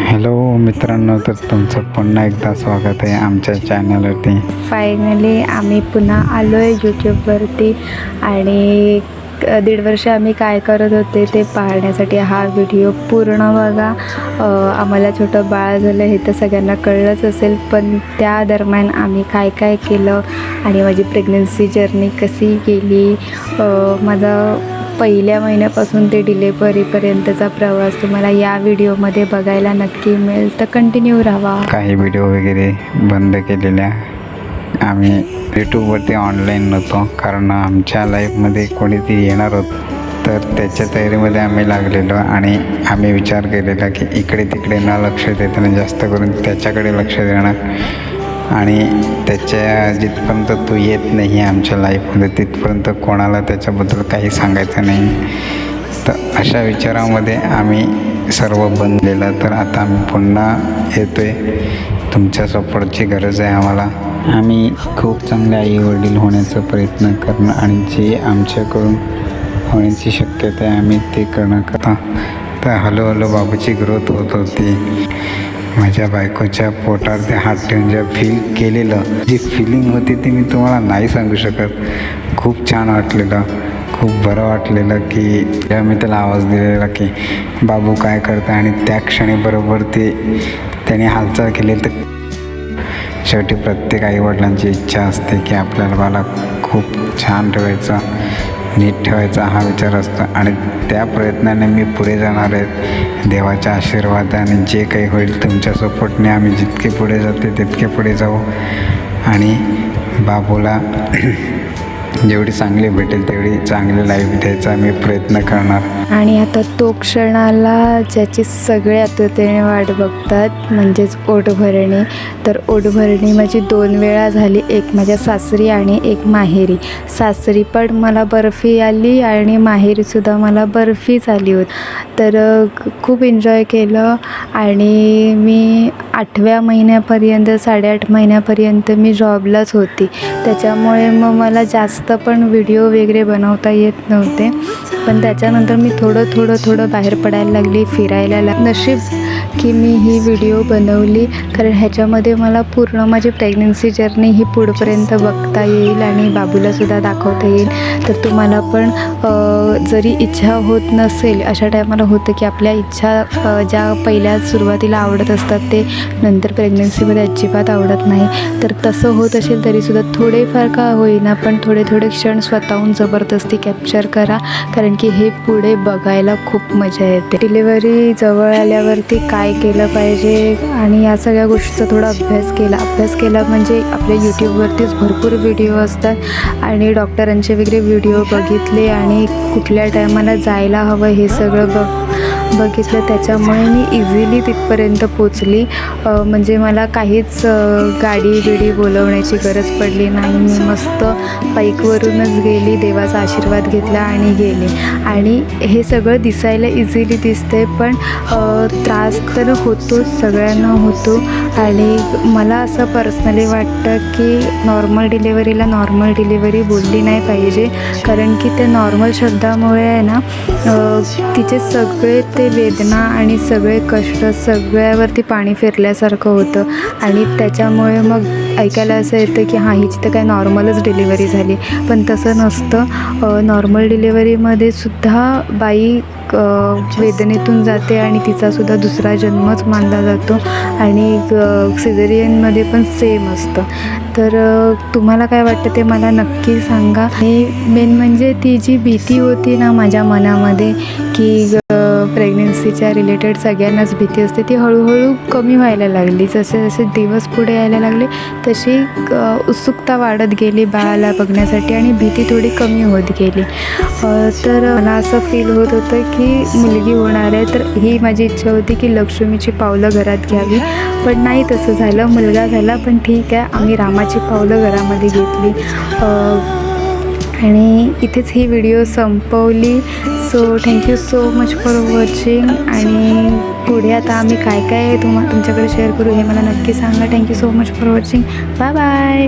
Hello मित्रांनो, तर तुमचं पुन्हा एकदा स्वागत आहे आमच्या चॅनलवरती. फायनली आम्ही पुन्हा आलो आहे यूट्यूबवरती आणि 1.5 वर्ष आम्ही काय करत होते ते पाहण्यासाठी हा व्हिडिओ पूर्ण बघा. आम्हाला छोटं बाळ झालं हे तर सगळ्यांना कळलंच असेल, पण त्या दरम्यान आम्ही काय काय केलं आणि माझी प्रेग्नन्सी जर्नी कशी गेली, माझा पहिल्या महिन्यापासून ते डिलिव्हरीपर्यंतचा प्रवास तुम्हाला या व्हिडिओमध्ये बघायला नक्की मिळेल, तर कंटिन्यू राहा. काही व्हिडिओ वगैरे बंद केलेल्या, आम्ही यूट्यूबवरती ऑनलाईन नव्हतो कारण आमच्या लाईफमध्ये कोणीतरी येणार होतं, तर त्याच्या तयारीमध्ये आम्ही लागलेलो आणि आम्ही विचार केलेला की इकडे तिकडे न लक्ष देताना जास्त करून त्याच्याकडे लक्ष देणार आणि त्याच्या जिथपर्यंत तो येत नाही आमच्या लाईफमध्ये तिथपर्यंत कोणाला त्याच्याबद्दल काही सांगायचं नाही. तर अशा विचारामध्ये आम्ही सर्व बनलेलं. तर आता आम्ही पुन्हा येतो आहे, तुमच्या सपोर्टची गरज आहे आम्हाला. आम्ही खूप चांगले आईवडील होण्याचा प्रयत्न करणं आणि जे आमच्याकडून होण्याची शक्यता आहे आम्ही ते करणं करतो. तर हळूहळू बाबूची ग्रोथ होत होती. माझ्या बायकोच्या पोटावर ते हात ठेवून जे फील केलेलं, जी फिलिंग होती ती मी तुम्हाला नाही सांगू शकत. खूप छान वाटलेलं, खूप बरं वाटलेलं की जेव्हा मी त्याला आवाज दिलेला की बाबू काय करतं आणि त्या क्षणी बरोबर त्याने हालचाल केली. तर शेवटी प्रत्येक आईवडिलांची इच्छा असते की आपल्याला बाला खूप छान ठेवायचं, नीट ठेवायचा हा विचार असतो आणि त्या प्रयत्नाने मी पुढे जाणार आहे. देवाच्या आशीर्वादाने जे काही होईल तुमच्या सपोर्टने आम्ही जितके पुढे जाते तितके पुढे जाऊ आणि बाबूला जेवढी चांगली भेटेल तेवढी चांगली लाईफ द्यायचा मी प्रयत्न करणार. आणि आता तो क्षण आला ज्याची सगळे आतुरतेने वाट बघतात, म्हणजेच ओटभरणी. तर ओटभरणी माझी 2 वेळा झाली, एक माझ्या सासरी आणि एक माहेरी. सासरी पण मला बर्फी आली आणि माहेरीसुद्धा मला बर्फीच आली होती. तर खूप एन्जॉय केलं आणि मी 8व्या महिन्यापर्यंत 8.5 महिन्यापर्यंत मी जॉबलाच होती. त्याच्यामुळे मग मला जास्त पण व्हिडिओ वगैरे बनवता येत नव्हते, पण त्याच्यानंतर मी थोडं बाहेर पडायला लागली, फिरायला नशीब की मी ही व्हिडिओ बनवली, कारण ह्याच्यामध्ये मला पूर्ण माझी प्रेग्नन्सी जर्नी ही पुढपर्यंत बघता येईल आणि बाबूलासुद्धा दाखवता येईल. तर तुम्हाला पण जरी इच्छा होत नसेल, अशा टायमाला होतं की आपल्या इच्छा ज्या पहिल्या सुरुवातीला आवडत असतात ते नंतर प्रेग्नन्सीमध्ये अजिबात आवडत नाही. तर तसं होत असेल तरीसुद्धा थोडेफार का होईना पण थोडे क्षण स्वतःहून जबरदस्ती कॅप्चर करा, कारण की हे पुढे बघायला खूप मजा येते. डिलिव्हरी जवळ आल्यावरती काय केलं पाहिजे आणि या सगळ्या गोष्टीचा थोडा अभ्यास केला म्हणजे आपल्या यूट्यूबवरतीच भरपूर व्हिडिओ असतात आणि डॉक्टरांचे वगैरे व्हिडिओ बघितले आणि कुठल्या टायमाला जायला हवं हे सगळं बघितलं. त्याच्यामुळे मी इझिली तिथपर्यंत पोचली. म्हणजे मला काहीच गाडी बोलवण्याची गरज पडली नाही. मी मस्त बाईकवरूनच गेली, देवाचा आशीर्वाद घेतला आणि गेले. आणि हे सगळं दिसायला इझिली दिसते, पण त्रास तर होतोच, सगळ्यांना होतो. आणि मला असं पर्सनली वाटतं की नॉर्मल डिलेवरीला नॉर्मल डिलेवरी बोलली नाही पाहिजे, कारण की ते नॉर्मल शब्दामुळे आहे ना तिचे सगळे ते वेदना आणि सगळे कष्ट सगळ्यावरती पाणी फिरल्यासारखं होतं आणि त्याच्यामुळे मग ऐकायला असं येतं की हां हिची तर काय नॉर्मलच डिलिव्हरी झाली, पण तसं नसतं. नॉर्मल डिलिव्हरीमध्ये सुद्धा बाई वेदनेतून जाते आणि तिचासुद्धा दुसरा जन्मच मानला जातो आणि सिझेरियनमध्ये पण सेम असतं. तर तुम्हाला काय वाटतं ते मला नक्की सांगा. आणि मेन म्हणजे ती जी भीती होती ना माझ्या मनामध्ये की प्रेग्नन्सीच्या रिलेटेड सगळ्यांनाच भीती असते, ती हळूहळू कमी व्हायला लागली. जसे जसे दिवस पुढे यायला लागले तशी उत्सुकता वाढत गेली बाळाला बघण्यासाठी आणि भीती थोडी कमी होत गेली. तर मला असं फील होत होतं की मुलगी होणार आहे, तर ही माझी इच्छा होती की लक्ष्मीची पावलं घरात घ्यावी, पण नाही तसं झालं. मुलगा झाला, पण ठीक आहे, आम्ही रामाची पावलं घरामध्ये घेतली. आणि इथेच ही व्हिडिओ संपवली. So thank you so much for watching. आणि पुढे आता आम्ही काय तुमच्याकडे शेअर करू हे मला नक्की सांगा. Thank you so much for watching. Bye bye.